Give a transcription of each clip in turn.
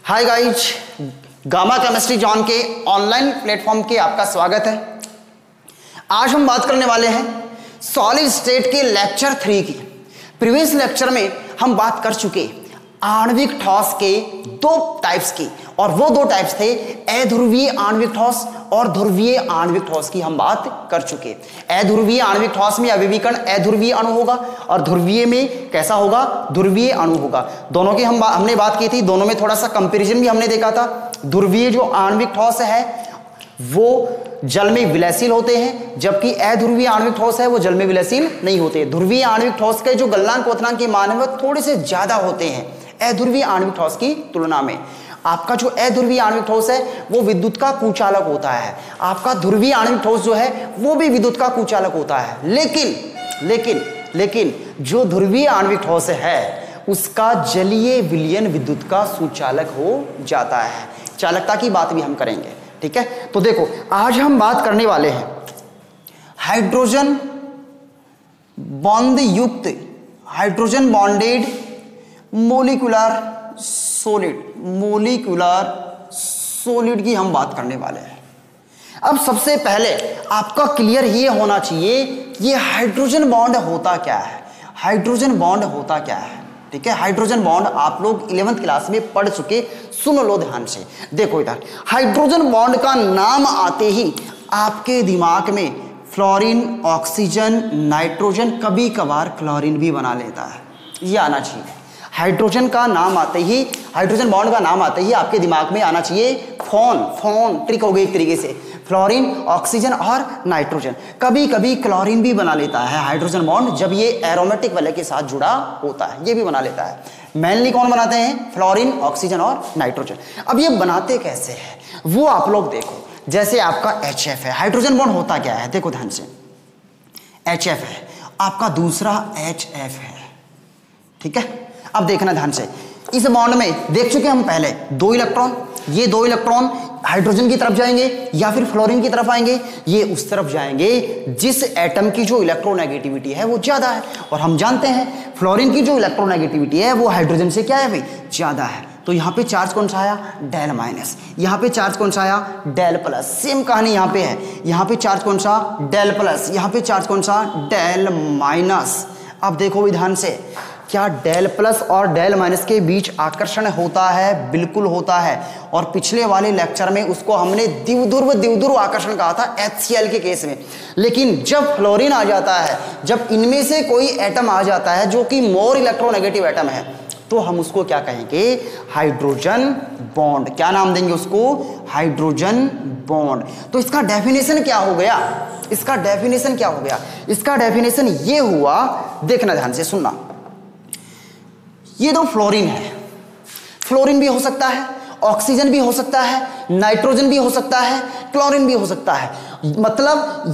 Hi guys, gamma chemistry John के online platform के आपका स्वागत है। आज हम बात करने वाले हैं सॉलिड स्टेट के लेक्चर 3 की। प्रीवियस लेक्चर में हम बात कर चुके आणविक ठोस के दो टाइप्स की, और वो दो टाइप्स थे अध्रुवीय आणविक ठोस और ध्रुवीय आणविक ठोस की हम बात कर चुके। अध्रुवीय आणविक ठोस में अभिविकर्ण अध्रुवीय अणु होगा और ध्रुवीय में कैसा होगा, ध्रुवीय अणु होगा। दोनों की हमने बात की थी, दोनों में थोड़ा सा कंपैरिजन भी हमने देखा था। ध्रुवीय जो आणविक ठोस है वो जल में विलयशील होते हैं, जबकि अध्रुवीय आणविक ठोस है वो जल में विलयशील नहीं होते। ध्रुवीय आणविक ठोस के जो गलनांक क्वथनांक के मान है वो थोड़े से ज्यादा होते हैं अध्रुवीय आणविक ठोस की तुलना में। आपका जो अध्रुवीय आणविक ठोस है वो विद्युत का कुचालक होता है, आपका ध्रुवीय आणविक ठोस जो है वो भी विद्युत का कुचालक होता है। लेकिन जो ध्रुवीय आणविक ठोस है उसका जलीय विलयन विद्युत का सुचालक हो जाता है। चालकता की बात भी हम करेंगे, ठीक है। तो देखो, आज हम बात करने वाले हैं हाइड्रोजन बॉन्ड युक्त हाइड्रोजन बॉन्डेड मोलिकुलर सॉलिड की हम बात करने वाले हैं। अब सबसे पहले आपका क्लियर ये होना चाहिए ये हाइड्रोजन बॉन्ड होता क्या है। हाइड्रोजन बॉन्ड होता क्या है, ठीक है। हाइड्रोजन बॉन्ड आप लोग 11वीं क्लास में पढ़ चुके, सुन लो ध्यान से। देखो इधर, हाइड्रोजन बॉन्ड का नाम आते ही आपके दिमाग में फ्लोरीन, ऑक्सीजन, नाइट्रोजन, कभी कभार क्लोरीन भी बना लेता है, ये आना चाहिए। हाइड्रोजन का नाम आते ही, हाइड्रोजन बॉन्ड का नाम आते ही आपके दिमाग में आना चाहिए फोन ट्रिक हो गई एक तरीके से, फ्लोरीन, ऑक्सीजन और नाइट्रोजन। कभी कभी क्लोरीन भी बना लेता है हाइड्रोजन बॉन्ड, जब ये एरोमेटिक वलय के साथ जुड़ा होता है, ये भी बना लेता है। मेनली कौन बनाते हैं? फ्लोरीन, ऑक्सीजन और नाइट्रोजन। अब ये बनाते कैसे हैं वो आप लोग देखो। जैसे आपका HF है, हाइड्रोजन बॉन्ड होता क्या है, देखो ध्यान से। HF है, आपका दूसरा HF है, ठीक है। अब देखना ध्यान से, इस बॉन्ड में देख चुके हम पहले दो इलेक्ट्रॉन, ये दो इलेक्ट्रॉन हाइड्रोजन की तरफ जाएंगे या फिर फ्लोरीन की तरफ आएंगे, ये उस तरफ जाएंगे जिस एटम की जो इलेक्ट्रोनेगेटिविटी है वो ज्यादा है। और हम जानते हैं फ्लोरीन की जो इलेक्ट्रोनेगेटिविटी है वो हाइड्रोजन से क्या है भाई, ज्यादा है। तो यहां पे चार्ज कौन सा आया, डेल माइनस। यहां पे चार्ज कौन सा आया, डेल प्लस। सेम कहानी यहां पे है, यहां पे चार्ज कौन सा, डेल प्लस। यहां पे चार्ज कौन सा, डेल माइनस। अब देखो ध्यान से, क्या डेल प्लस और डेल माइनस के बीच आकर्षण होता है? बिल्कुल होता है। और पिछले वाले लेक्चर में उसको हमने द्विध्रुव आकर्षण कहा था HCl के केस में। लेकिन जब फ्लोरीन आ जाता है, जब इनमें से कोई एटम आ जाता है जो कि मोर इलेक्ट्रोनेगेटिव एटम है, तो हम उसको क्या कहेंगे, हाइड्रोजन बॉन्ड। क्या नाम देंगे उसको, हाइड्रोजन बॉन्ड। तो इसका डेफिनेशन क्या हो गया, इसका डेफिनेशन क्या हो गया, इसका डेफिनेशन ये हुआ, देखना ध्यान से, सुनना। ये दो फ्लोरीन है, फ्लोरीन भी हो सकता है, ऑक्सीजन भी हो सकता है, नाइट्रोजन भी हो सकता है, क्लोरीन भी हो सकता है। मतलब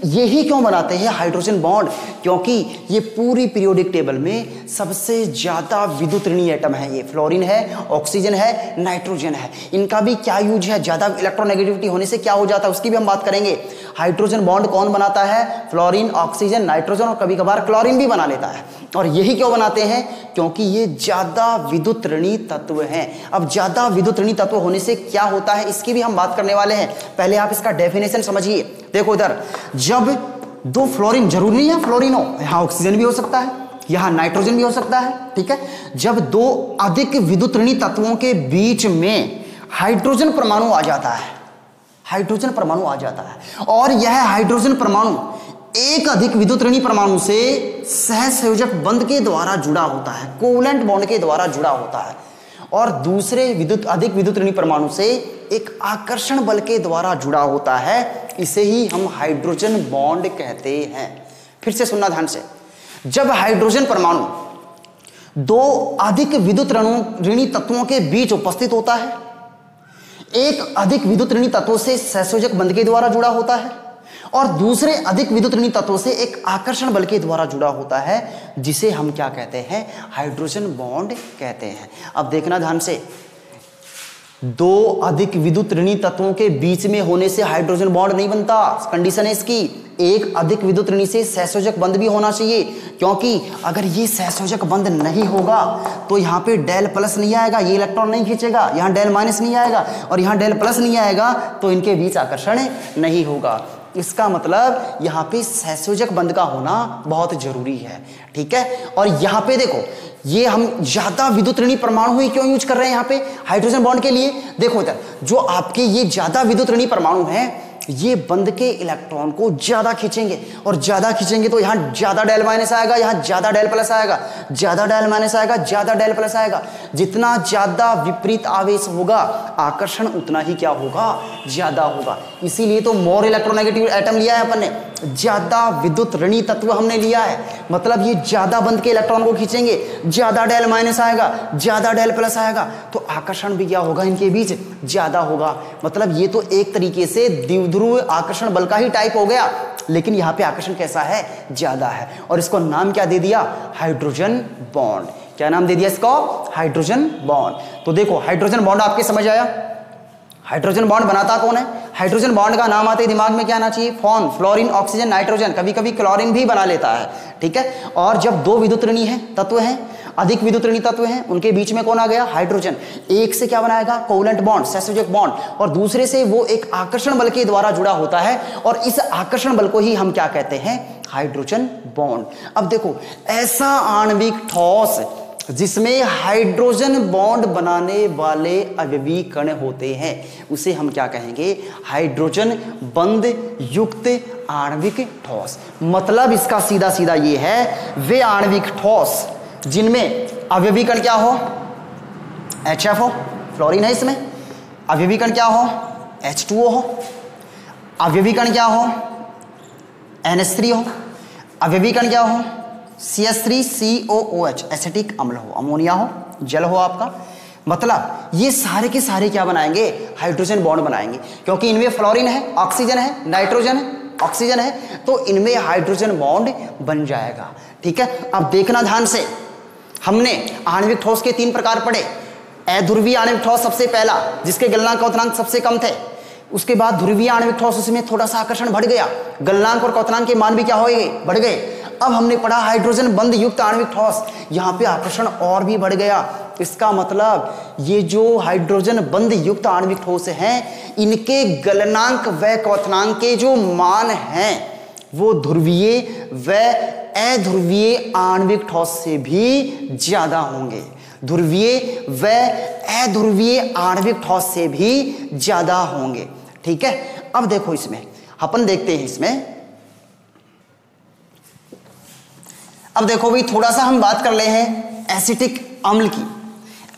यही क्यों बनाते हैं हाइड्रोजन बॉन्ड, क्योंकि ये पूरी पीरियोडिक टेबल में सबसे ज्यादा विद्युत ऋणी एटम है। ये फ्लोरीन है, ऑक्सीजन है, नाइट्रोजन है। इनका भी क्या यूज है, ज्यादा इलेक्ट्रोनेगेटिविटी होने से क्या हो जाता है उसकी भी हम बात करेंगे। हाइड्रोजन बॉन्ड कौन बनाता है, फ्लोरीन, ऑक्सीजन, नाइट्रोजन और कभी कभार क्लोरीन भी बना लेता है। और यही क्यों बनाते हैं, क्योंकि ये ज्यादा विद्युत ऋणी तत्व हैं। अब ज्यादा विद्युत ऋणी तत्व होने से क्या होता है इसकी भी हम बात करने वाले हैं। पहले आप इसका डेफिनेशन समझिए। देखो इधर, जब दो फ्लोरीन, जरूरी नहीं है फ्लोरीन हो, यहां ऑक्सीजन भी हो सकता है, यहां नाइट्रोजन भी हो सकता है, ठीक है। जब दो अधिक विद्युत ऋणी तत्वों के बीच में हाइड्रोजन परमाणु आ जाता है, हाइड्रोजन परमाणु आ जाता है, और यह हाइड्रोजन परमाणु एक अधिक विद्युत ऋणी परमाणु से सहसंयोजक बंध के द्वारा जुड़ा होता है, कोवलेंट बॉन्ड के द्वारा जुड़ा होता है, और दूसरे अधिक विद्युत ऋणी परमाणु से एक आकर्षण बल के द्वारा जुड़ा होता है। इसे ही हम हाइड्रोजन बॉन्ड कहते हैं। फिर से सुनना ध्यान से, जब हाइड्रोजन परमाणु दो अधिक विद्युत ऋणी तत्वों के बीच उपस्थित होता है, एक अधिक विद्युत ऋणी तत्वों से सहसंयोजक बंध के द्वारा जुड़ा होता है और दूसरे अधिक विद्युत ऋणी तत्वों से एक आकर्षण बल के द्वारा जुड़ा होता है, जिसे हम क्या कहते हैं, हाइड्रोजन बॉन्ड कहते हैं। अब देखना ध्यान से, दो अधिक विद्युत ऋणी तत्वों के बीच में होने से हाइड्रोजन बॉन्ड नहीं बनता। कंडीशन है इसकी, एक अधिक विद्युत ऋणी से सहसंयोजक बंध भी होना चाहिए, क्योंकि अगर ये सहसंयोजक बंध नहीं होगा तो यहाँ पे डेल प्लस नहीं आएगा, ये इलेक्ट्रॉन नहीं खींचेगा, यहाँ डेल माइनस नहीं आएगा और यहाँ डेल प्लस नहीं आएगा, तो इनके बीच आकर्षण नहीं होगा। इसका मतलब यहाँ पे सहसंयोजक बंध का होना बहुत जरूरी है, ठीक है। और यहाँ पे देखो, ये हम ज्यादा विद्युत ऋणी परमाणु ही क्यों यूज कर रहे हैं यहाँ पे हाइड्रोजन बॉन्ड के लिए। देखो इधर जो आपके ये ज्यादा विद्युत ऋणी परमाणु हैं, ये बंध के इलेक्ट्रॉन को ज्यादा खींचेंगे और ज्यादा खींचेंगे तो यहाँ ज्यादा डेल माइनस आएगा, यहाँ ज्यादा डेल प्लस आएगा, ज्यादा डेल माइनस आएगा, ज्यादा डेल प्लस आएगा। जितना ज्यादा विपरीत आवेश होगा आकर्षण उतना ही क्या होगा, ज्यादा होगा। इसीलिए तो मोर इलेक्ट्रोनेगेटिव एटम लिया है अपन ने, ज्यादा विद्युत ऋणी तत्व हमने लिया है, मतलब ये ज्यादा बंध के इलेक्ट्रॉन को खींचेंगे, ज्यादा डेल माइनस आएगा, ज्यादा डेल प्लस आएगा, तो आकर्षण भी क्या होगा इनके बीच, ज्यादा होगा। मतलब ये तो एक तरीके से द्विध्रुव आकर्षण बल का ही टाइप हो गया, लेकिन यहाँ पे आकर्षण कैसा है, ज्यादा है। और इसको नाम क्या दे दिया, हाइड्रोजन बॉन्ड। क्या नाम दे दिया इसको, हाइड्रोजन बॉन्ड। तो देखो हाइड्रोजन बॉन्ड आपके समझ आया। हाइड्रोजन बॉन्ड बनाता कौन है, हाइड्रोजन बॉन्ड का नाम आते ही दिमाग में क्या आना चाहिए, फॉर्म, फ्लोरीन, ऑक्सीजन, नाइट्रोजन, कभी कभी क्लोरीन भी बना लेता है, ठीक है। और जब दो विद्युत ऋणी है तत्व हैं, अधिक विद्युत ऋणी तत्व हैं, उनके बीच में कौन आ गया, हाइड्रोजन। एक से क्या बनाएगा, कोवलेंट बॉन्ड, सहसंयोजक बॉन्ड, और दूसरे से वो एक आकर्षण बल के द्वारा जुड़ा होता है, और इस आकर्षण बल को ही हम क्या कहते हैं, हाइड्रोजन बॉन्ड। अब देखो ऐसा आणविक ठोस जिसमें हाइड्रोजन बॉन्ड बनाने वाले अवयवी कण होते हैं, उसे हम क्या कहेंगे, हाइड्रोजन बंध युक्त आणविक ठोस। मतलब इसका सीधा सीधा ये है, वे आणविक ठोस जिनमें अवयवी कण क्या हो, HF हो, फ्लोरीन है इसमें, अवयवी कण क्या हो, H2O हो, अवयवी कण क्या हो, NH3 हो, अवयवी कण क्या हो, CH3COOH, एसिटिक अम्ल हो, अमोनिया हो, जल हो आपका। मतलब ये सारे के सारे क्या बनाएंगे, हाइड्रोजन बॉन्ड बनाएंगे, क्योंकि इनमें फ्लोरीन है, ऑक्सीजन है, नाइट्रोजन है, ऑक्सीजन है, तो इनमें हाइड्रोजन बॉन्ड बन जाएगा, ठीक है। अब देखना ध्यान से, हमने आणविक ठोस के 3 प्रकार पढ़े। अध्रुवीय आणविक ठोस सबसे पहला, जिसके गलनांक और क्वथनांक सबसे कम थे। उसके बाद ध्रुवीय आणविक ठोस, उसमें थोड़ा सा आकर्षण बढ़ गया, गलनांक और क्वथनांक के मान भी क्या हो गए, बढ़ गए। अब हमने पढ़ा हाइड्रोजन बंध युक्त आणविक ठोस, यहाँ पे आकर्षण और भी बढ़ गया। इसका मतलब ये जो हाइड्रोजन बंध युक्त आणविक ठोस हैं, इनके गलनांक व क्वथनांक के जो मान हैं वो ध्रुवीय व अध्रुवीय आणविक ठोस से भी ज्यादा होंगे, ध्रुवीय व अध्रुवीय आणविक ठोस से भी ज्यादा होंगे, ठीक है। अब देखो इसमें अपन देखते हैं, इसमें अब देखो भाई थोड़ा सा हम बात कर ले हैं एसिटिक अम्ल की।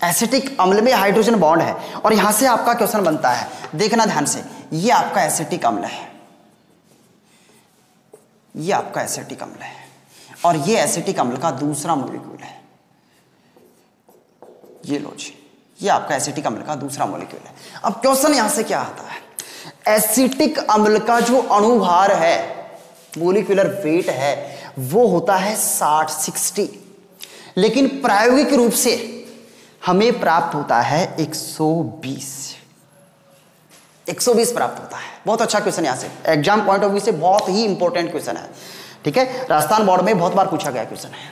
एसिटिक अम्ल में हाइड्रोजन बॉन्ड है, और यहां से आपका क्वेश्चन बनता है, देखना ध्यान से, ये आपका एसिटिक अम्ल है, ये आपका एसिटिक अम्ल है, और ये एसिटिक अम्ल का दूसरा मॉलिक्यूल है, ये लो जी, ये आपका एसिटिक अम्ल का दूसरा मॉलिक्यूल है। अब क्वेश्चन यहां से क्या आता है, एसिटिक अम्ल का जो अणुभार है, मॉलिक्यूलर वेट है, वो होता है 60, लेकिन प्रायोगिक रूप से हमें प्राप्त होता है 120 प्राप्त होता है। बहुत अच्छा क्वेश्चन यहां से, एग्जाम पॉइंट ऑफ व्यू से बहुत ही इंपॉर्टेंट क्वेश्चन है, ठीक है। राजस्थान बोर्ड में बहुत बार पूछा गया क्वेश्चन है।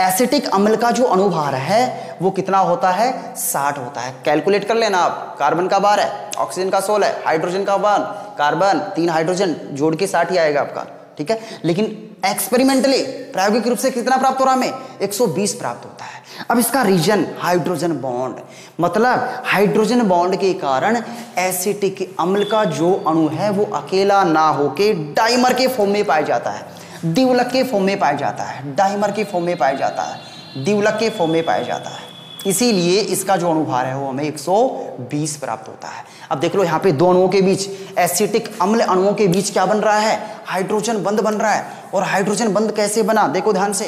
एसिटिक अम्ल का जो अणुभार है वो कितना होता है, 60 होता है। कैलकुलेट कर लेना आप, कार्बन का भार है, ऑक्सीजन का 16 है, हाइड्रोजन का 1, कार्बन 3 हाइड्रोजन जोड़ के 60 ही आएगा आपका, ठीक है। लेकिन एक्सपेरिमेंटली प्रायोगिक रूप से कितना प्राप्त हो रहा है हमें, 120 प्राप्त होता है। अब इसका रीजन हाइड्रोजन बॉन्ड, मतलब हाइड्रोजन बॉन्ड के कारण एसिटिक अम्ल का जो अणु है वो अकेला ना होके डाइमर के फॉर्म में पाया जाता है, द्विवलक के फॉर्म में पाया जाता है, डाइमर के फॉर्म में पाया जाता है, द्विवलक के फॉर्म में पाया जाता है। इसीलिए इसका जो अणुभार है वो हमें 120 प्राप्त होता है। अब देख लो यहाँ पे दो अणुओं के बीच, एसिटिक अम्ल अणुओं के बीच क्या बन रहा है, हाइड्रोजन बंध बन रहा है। और हाइड्रोजन बंध कैसे बना, देखो ध्यान से,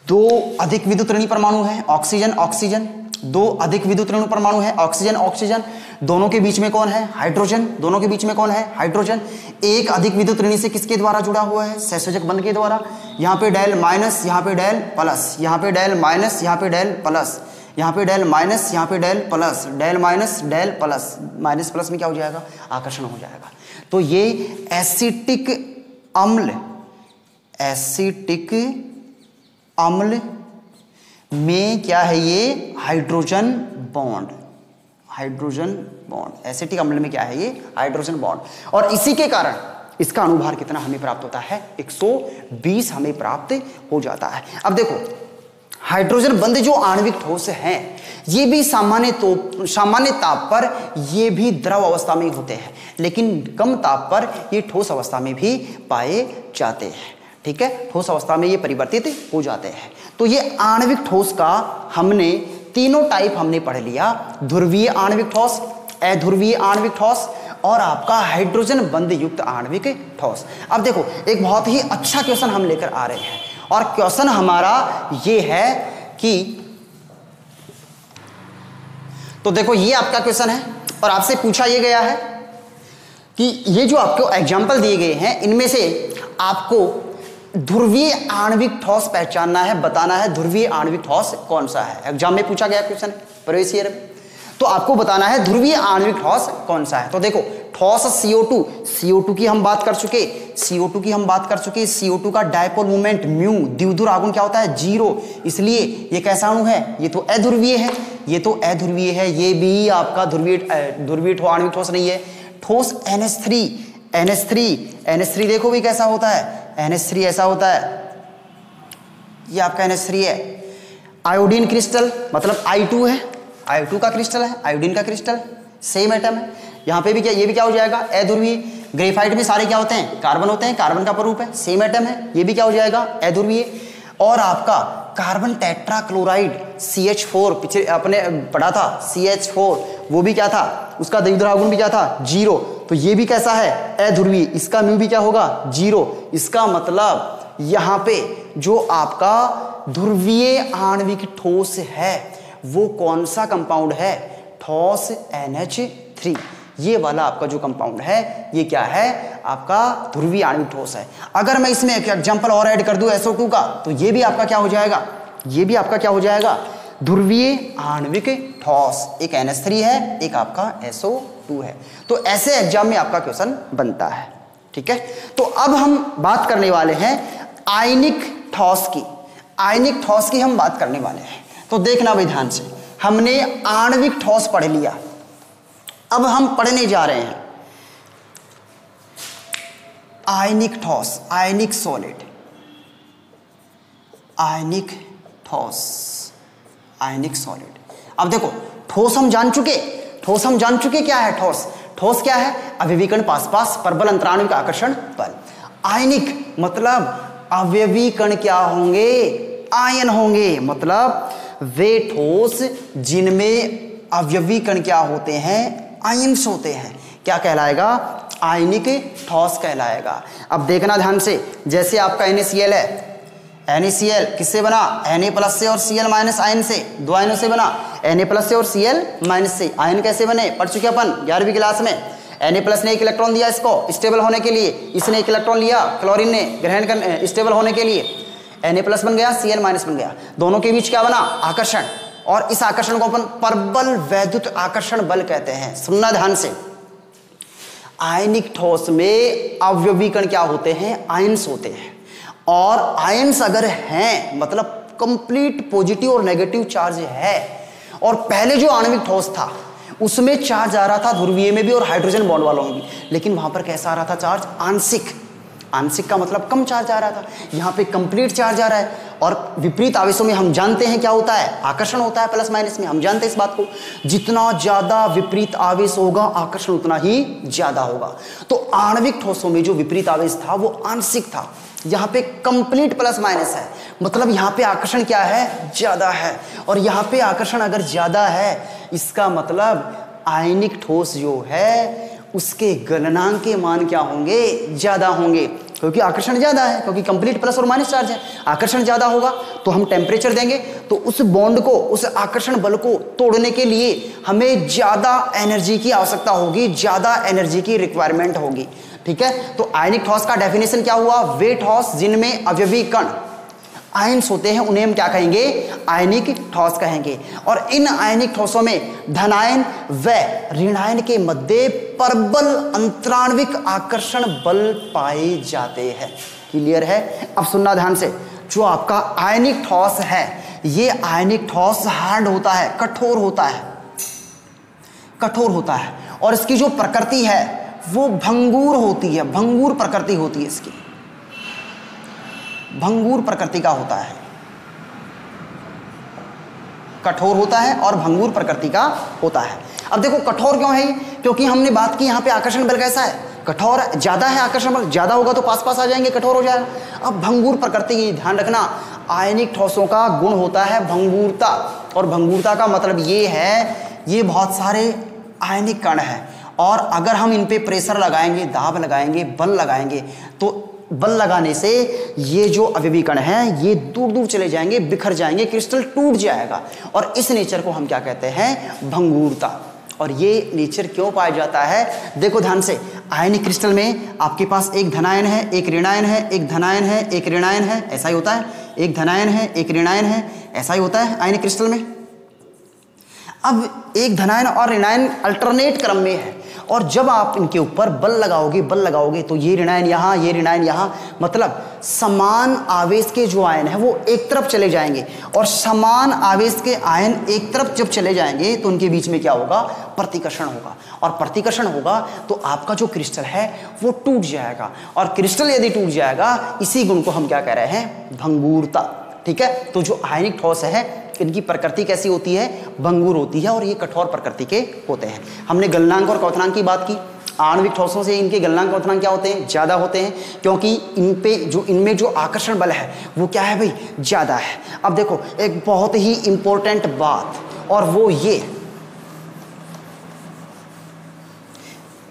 दो अधिक विद्युत ऋणी परमाणु है, ऑक्सीजन ऑक्सीजन, दो अधिक विद्युत ऋणी परमाणु है, ऑक्सीजन ऑक्सीजन, दोनों के बीच में कौन है, हाइड्रोजन, दोनों के बीच में कौन है, हाइड्रोजन। एक अधिक विद्युत ऋणी से किसके द्वारा जुड़ा हुआ है, सहसंयोजक बंध के द्वारा। यहाँ पे डेल माइनस, यहाँ पे डेल प्लस, यहाँ पे डेल माइनस, यहाँ पे डेल प्लस, यहाँ पे डेल माइनस, यहाँ पे del plus, del minus del plus, minus plus में क्या हो जाएगा, आकर्षण हो जाएगा। तो ये एसिटिक अम्ल, एसिटिक अम्ल में क्या है, ये hydrogen bond, hydrogen bond, acetic अम्ल में क्या है, ये हाइड्रोजन बॉन्ड। और इसी के कारण इसका अणुभार कितना हमें प्राप्त होता है, 120 हमें प्राप्त हो जाता है। अब देखो हाइड्रोजन बंध जो आणविक ठोस हैं ये भी सामान्य ताप पर ये भी द्रव अवस्था में होते हैं, लेकिन कम ताप पर ये ठोस अवस्था में भी पाए जाते हैं। ठीक है, ठोस अवस्था में ये परिवर्तित हो जाते हैं। तो ये आणविक ठोस का हमने तीनों टाइप हमने पढ़ लिया, ध्रुवीय आणविक ठोस, अध्रुवीय आणविक ठोस और आपका हाइड्रोजन बंध युक्त आणविक ठोस। अब देखो एक बहुत ही अच्छा क्वेश्चन हम लेकर आ रहे हैं और क्वेश्चन हमारा ये है कि, तो देखो ये आपका क्वेश्चन है और आपसे पूछा ये गया है कि ये जो आपको एग्जाम्पल दिए गए हैं इनमें से आपको ध्रुवीय आणविक ठोस पहचानना है, बताना है ध्रुवीय आणविक ठोस कौन सा है। एग्जाम में पूछा गया क्वेश्चन है प्रवेश ईयर में, तो आपको बताना है ध्रुवीय आणविक ठोस कौन सा है। तो देखो ठोस CO2, CO2 की हम बात कर चुके, CO2 की हम बात कर चुके। CO2 का डायपोल मोमेंट म्यू, द्विध्रुव आघूर्ण क्या होता है, 0, इसलिए ये कैसा अणु है, ये तो अध्रुवीय है, ये तो अध्रुवीय है, ये भी आपका ध्रुवीय आणविक ठोस नहीं है। ठोस NH3 देखो भी कैसा होता है, NH3 ऐसा होता है, ये आपका NH3 है। आयोडीन क्रिस्टल मतलब I2 है, I2 का क्रिस्टल है, आयोडीन का क्रिस्टल, सेम एटम है। यहाँ पे भी क्या, ये भी क्या हो जाएगा, अध्रुवीय। ग्रेफाइट में सारे क्या होते हैं, कार्बन होते हैं, कार्बन का स्वरूप है, सेम एटम है, ये भी क्या हो जाएगा, अध्रुवीय। और आपका कार्बन टेट्राक्लोराइड CH4 पीछे अपने पढ़ा था, CH4 वो भी क्या था, उसका द्विध्रुव आघूर्ण भी क्या था, 0, तो ये भी कैसा है, अध्रुवीय। इसका म्यू भी क्या होगा, 0। इसका मतलब यहाँ पे जो आपका ध्रुवीय आणविक ठोस है वो कौन सा कंपाउंड है, ठोस NH3। ये वाला आपका जो कंपाउंड है ये क्या है, आपका ध्रुवीय आणविक ठोस है। अगर मैं इसमें एक एग्जांपल और ऐड कर दूं SO2 का, तो ये भी आपका क्या हो जाएगा, ये भी आपका क्या हो जाएगा, ध्रुवीय आणविक ठोस। एक NH3 है, एक आपका SO2 है। तो ऐसे एग्जाम में आपका क्वेश्चन बनता है। ठीक है, तो अब हम बात करने वाले हैं आयनिक ठोस की, आयनिक ठोस की हम बात करने वाले हैं। तो देखना भाई ध्यान से, हमने आणविक ठोस पढ़ लिया, अब हम पढ़ने जा रहे हैं आयनिक ठोस, आयनिक सॉलिड, आयनिक ठोस, आयनिक सॉलिड। अब देखो ठोस हम जान चुके, ठोस हम जान चुके क्या है ठोस, ठोस क्या है, अवयवीकरण पास पास परबल अंतराणु का आकर्षण बल। आयनिक मतलब अवयवी कण क्या होंगे, आयन होंगे, मतलब वे ठोस जिनमें अवयवी कण क्या होते हैं, आयन्स होते हैं, क्या कहलाएगा, आयनिक ठोस कहलाएगा। अब देखना ध्यान से, जैसे आपका NaCl है, NaCl किससे बना, Na+ से और Cl- आयन से, दो आयनों से बना, Na+ से और Cl- से। आयन कैसे बने, पढ़ चुके अपन 11वीं क्लास में। Na+ ने एक इलेक्ट्रॉन दिया इसको स्टेबल होने के लिए, इसने एक इलेक्ट्रॉन लिया क्लोरीन ने ग्रहण कर स्टेबल होने के लिए, Na+ बन गया, Cl- बन गया, दोनों के बीच क्या बना, आकर्षण। और इस आकर्षण को अपन परबल वैद्युत आकर्षण बल कहते हैं। सुनना ध्यान से, आयनिक ठोस में अवयवी कण क्या होते हैं, आयन्स होते हैं। और आयन्स अगर हैं मतलब कंप्लीट पॉजिटिव और नेगेटिव चार्ज है, और पहले जो आणविक ठोस था उसमें चार्ज आ रहा था ध्रुवीय में भी और हाइड्रोजन बॉन्ड वालों में भी, लेकिन वहां पर कैसा आ रहा था चार्ज, आंशिक। आंशिक का मतलब कम चार्ज आ रहा था, यहाँ पे कंप्लीट चार्ज आ रहा है। और विपरीत आवेशों में हम जानते हैं क्या होता है, आकर्षण होता है प्लस माइनस में, हम जानते हैं इस बात को। जितना ज्यादा विपरीत आवेश होगा आकर्षण उतना ही ज्यादा होगा। तो आणविक ठोसों में जो विपरीत आवेश था वो आंशिक था, यहाँ पे कंप्लीट प्लस माइनस है, मतलब यहाँ पे आकर्षण क्या है, ज्यादा है। और यहाँ पे आकर्षण अगर ज्यादा है इसका मतलब आयनिक ठोस जो है उसके गलनांक के मान क्या होंगे, ज्यादा होंगे, क्योंकि आकर्षण ज्यादा है, क्योंकि कंप्लीट प्लस और माइनस चार्ज है। आकर्षण ज्यादा होगा तो हम टेम्परेचर देंगे, तो उस बॉन्ड को, उस आकर्षण बल को तोड़ने के लिए हमें ज्यादा एनर्जी की आवश्यकता होगी, ज्यादा एनर्जी की रिक्वायरमेंट होगी। ठीक है, तो आयनिक ठोस का डेफिनेशन क्या हुआ, वे ठोस जिनमें अवयवी कण आयन्स होते हैं उन्हें हम क्या कहेंगे, आयनिक ठोस कहेंगे। और इन आयनिक ठोसों में धनायन व ऋणायन के मध्य परबल अंतराण्विक आकर्षण बल पाए जाते हैं। क्लियर है? अब सुनना ध्यान से, जो आपका आयनिक ठोस है, ये आयनिक ठोस हार्ड होता है, कठोर होता है, कठोर होता है, और इसकी जो प्रकृति है वो भंगुर होती है, भंगुर प्रकृति होती है इसकी, भंगुर प्रकृति का होता है, कठोर होता है और भंगुर प्रकृति का होता है। अब देखो कठोर क्यों है, क्योंकि हमने बात की यहाँ पे आकर्षण बल कैसा है, कठोर ज्यादा है, आकर्षण बल ज्यादा होगा तो पास पास आ जाएंगे, कठोर हो जाएगा। अब भंगुर प्रकृति, ध्यान रखना, आयनिक ठोसों का गुण होता है भंगुरता, और भंगुरता का मतलब ये है, ये बहुत सारे आयनिक कण हैं, और अगर हम इन पे प्रेशर लगाएंगे, दाब लगाएंगे, बल लगाएंगे, तो बल लगाने से ये जो अवयवी कण हैं ये दूर दूर चले जाएंगे, बिखर जाएंगे, क्रिस्टल टूट जाएगा, और इस नेचर को हम क्या कहते हैं, भंगुरता। और ये नेचर क्यों पाया जाता है, देखो ध्यान से, आयनिक क्रिस्टल में आपके पास एक धनायन है, एक ऋणायन है, एक धनायन है, एक ऋणायन है, ऐसा ही होता है, एक धनायन है, एक ऋणायन है, ऐसा ही होता है आयनिक क्रिस्टल में। अब एक धनायन और ऋणायन अल्टरनेट क्रम में है, और जब आप इनके ऊपर बल लगाओगे तो ये ऋणायन यहाँ, ये ऋणायन यहाँ, मतलब समान आवेश के जो आयन है वो एक तरफ चले जाएंगे, और समान आवेश के आयन एक तरफ जब चले जाएंगे तो उनके बीच में क्या होगा, प्रतिकर्षण होगा, और प्रतिकर्षण होगा तो आपका जो क्रिस्टल है वो टूट जाएगा, और क्रिस्टल यदि टूट जाएगा, इसी गुण को हम क्या कह रहे हैं, भंगुरता। ठीक है, तो जो आयनिक ठोस है इनकी प्रकृति कैसी होती है, भंगुर होती है, और ये कठोर प्रकृति के होते हैं। हमने गलनांक और क्वथनांक की बात की, आणविक ठोसों से इनके गलनांक क्वथनांक क्या होते हैं, ज्यादा होते हैं, क्योंकि इनमें जो आकर्षण बल है वो क्या है भाई, ज्यादा है। अब देखो एक बहुत ही इंपॉर्टेंट बात, और वो ये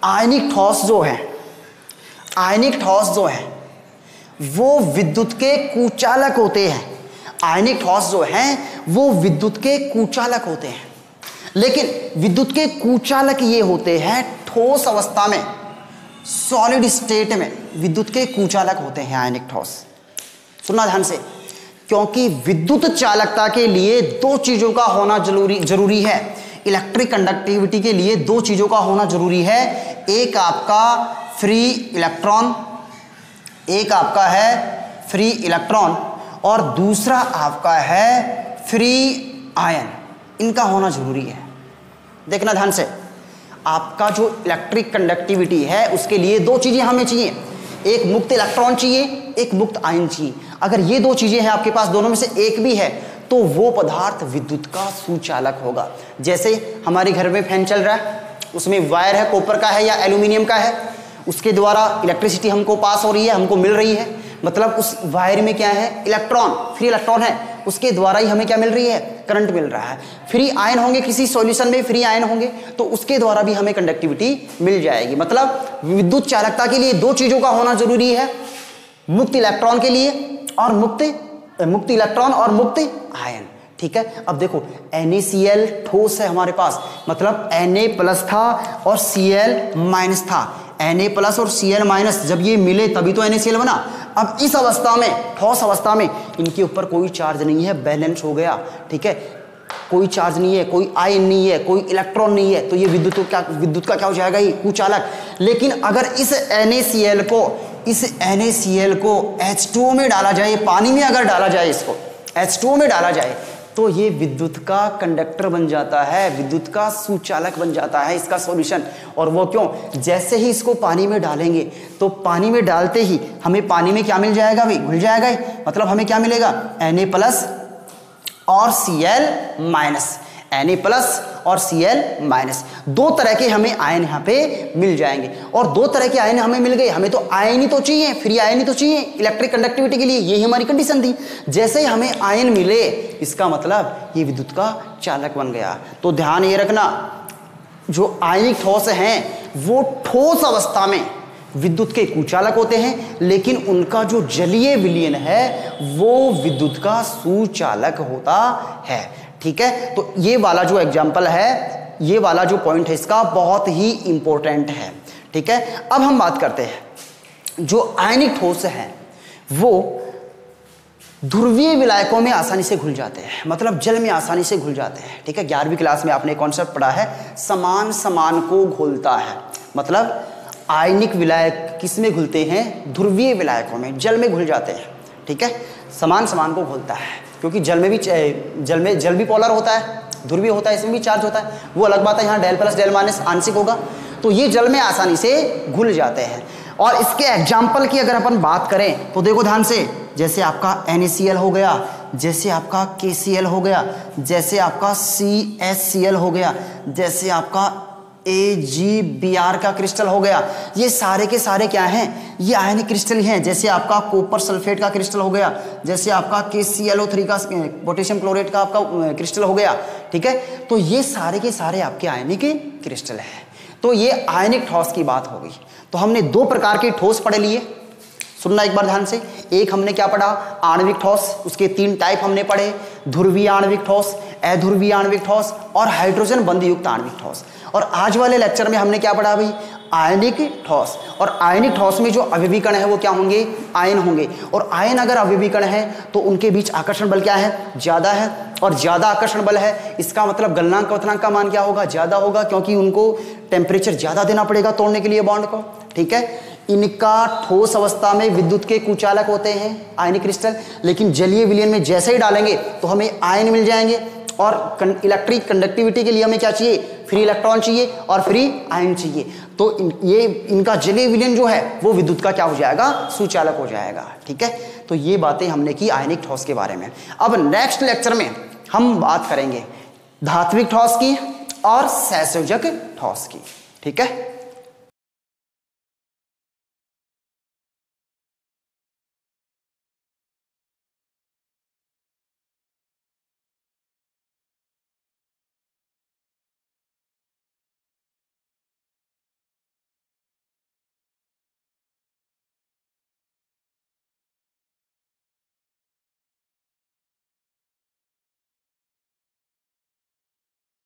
आयनिक ठोस जो है, आयनिक ठोस जो है वो विद्युत के कुचालक होते हैं। आयनिक ठोस जो हैं वो विद्युत के कुचालक होते हैं, लेकिन विद्युत के कुचालक ये होते हैं ठोस अवस्था में, सॉलिड स्टेट में विद्युत के कुचालक होते हैं आयनिक ठोस। सुनना ध्यान से, क्योंकि विद्युत चालकता के लिए दो चीजों का होना जरूरी है, इलेक्ट्रिक कंडक्टिविटी के लिए दो चीजों का होना जरूरी है, एक आपका फ्री इलेक्ट्रॉन, एक आपका है फ्री इलेक्ट्रॉन, और दूसरा आपका है फ्री आयन, इनका होना जरूरी है। देखना ध्यान से, आपका जो इलेक्ट्रिक कंडक्टिविटी है उसके लिए दो चीजें हमें चाहिए, एक मुक्त इलेक्ट्रॉन चाहिए, एक मुक्त आयन चाहिए। अगर ये दो चीजें हैं आपके पास, दोनों में से एक भी है, तो वो पदार्थ विद्युत का सुचालक होगा। जैसे हमारे घर में फैन चल रहा है, उसमें वायर है, कॉपर का है या एल्यूमिनियम का है, उसके द्वारा इलेक्ट्रिसिटी हमको पास हो रही है, हमको मिल रही है, मतलब उस वायर में क्या है, इलेक्ट्रॉन, फ्री इलेक्ट्रॉन है, उसके द्वारा ही हमें क्या मिल रही है, करंट मिल रहा है। फ्री आयन होंगे, किसी सॉल्यूशन में फ्री आयन होंगे तो उसके द्वारा भी हमें कंडक्टिविटी मिल जाएगी। मतलब विद्युत चालकता के लिए दो चीजों का होना जरूरी है, मुक्त इलेक्ट्रॉन के लिए और मुक्त इलेक्ट्रॉन और मुक्त आयन। ठीक है, अब देखो NaCl ठोस है हमारे पास, मतलब Na+ था और Cl- था, Na+ और Cl- जब ये मिले तभी तो NaCl बना। अब इस अवस्था में, ठोस अवस्था में, इनके ऊपर कोई चार्ज नहीं है, बैलेंस हो गया। ठीक है, कोई चार्ज नहीं है, कोई आयन नहीं है, कोई इलेक्ट्रॉन नहीं है, तो ये विद्युत का क्या हो जाएगा, ये कुचालक। लेकिन अगर इस NaCl को H2O में डाला जाए, पानी में अगर डाला जाए, इसको H2O में डाला जाए, तो ये विद्युत का कंडक्टर बन जाता है, विद्युत का सुचालक बन जाता है इसका सॉल्यूशन। और वो क्यों, जैसे ही इसको पानी में डालेंगे तो पानी में डालते ही हमें पानी में क्या मिल जाएगा भाई, घुल जाएगा, मतलब हमें क्या मिलेगा, Na+ और Cl-, Na+ और Cl-, दो तरह के हमें आयन यहाँ पे मिल जाएंगे। और दो तरह के आयन हमें मिल गए, हमें तो आयन ही तो चाहिए, फ्री आयन ही तो चाहिए इलेक्ट्रिक कंडक्टिविटी के लिए, यही हमारी कंडीशन थी। जैसे ही हमें आयन मिले, इसका मतलब ये विद्युत का चालक बन गया। तो ध्यान ये रखना, जो आयनिक ठोस हैं वो ठोस अवस्था में विद्युत के कुचालक होते हैं, लेकिन उनका जो जलीय विलयन है वो विद्युत का सुचालक होता है। ठीक है, तो ये वाला जो एग्जाम्पल है, ये वाला जो पॉइंट है इसका बहुत ही इंपॉर्टेंट है। ठीक है, अब हम बात करते हैं जो आयनिक ठोस है वो ध्रुवीय विलायकों में आसानी से घुल जाते हैं, मतलब जल में आसानी से घुल जाते हैं। ठीक है, 11वीं क्लास में आपने कॉन्सेप्ट पढ़ा है, समान समान को घुलता है, मतलब आयनिक विलायक किस में घुलते हैं? ध्रुवीय विलायकों में, जल में घुल जाते हैं। ठीक है, समान समान को घुलता है, क्योंकि जल भी पोलर होता है, ध्रुवीय होता है, इसमें भी चार्ज होता है, वो अलग बात है। यहाँ डेल प्लस डेल माइनस आंशिक होगा, तो ये जल में आसानी से घुल जाते हैं। और इसके एग्जाम्पल की अगर अपन बात करें तो देखो ध्यान से, जैसे आपका NaCl हो गया, जैसे आपका KCl हो गया, जैसे आपका CaCl हो गया, जैसे आपका AgBr का क्रिस्टल हो गया, ये सारे के सारे क्या हैं? ये आयनिक क्रिस्टल हैं। जैसे आपका कॉपर सल्फेट का क्रिस्टल हो गया, जैसे आपका KClO3 का पोटेशियम क्लोरेट का आपका क्रिस्टल हो गया। ठीक है, तो ये सारे के सारे आपके आयनिक क्रिस्टल हैं। तो ये आयनिक ठोस की बात हो गई। तो हमने 2 प्रकार के ठोस पढ़ लिए, सुनना एक बार ध्यान से। एक हमने क्या पढ़ा? आणविक ठोस, उसके 3 टाइप हमने पढ़े, ध्रुवीय आणविक ठोस, अध्रुवीय आणविक ठोस और हाइड्रोजन बंध युक्त आणविक ठोस। और आज वाले लेक्चर में हमने क्या पढ़ा भाई? आयनिक ठोस। और आयनिक ठोस में जो अवयवी कण है वो क्या होंगे? आयन होंगे। और आयन अगर अवयवी कण है तो उनके बीच आकर्षण बल क्या है? ज्यादा है। और ज्यादा आकर्षण बल है, इसका मतलब गलनांक क्वथनांक का मान क्या होगा? ज्यादा होगा, क्योंकि उनको टेम्परेचर ज्यादा देना पड़ेगा तोड़ने के लिए बॉन्ड को। ठीक है, इनका ठोस अवस्था में विद्युत के कुचालक होते हैं आयनिक क्रिस्टल, लेकिन जलीय विलयन में जैसे ही डालेंगे तो हमें आयन मिल जाएंगे। और इलेक्ट्रिक कंडक्टिविटी के लिए हमें क्या चाहिए? फ्री इलेक्ट्रॉन चाहिए और फ्री आयन चाहिए। तो इनका जलीय विलयन जो है वो विद्युत का क्या हो जाएगा? सुचालक हो जाएगा। ठीक है, तो ये बातें हमने की आयनिक ठोस के बारे में। अब नेक्स्ट लेक्चर में हम बात करेंगे धात्विक ठोस की और सहसंयोजक ठोस की। ठीक है।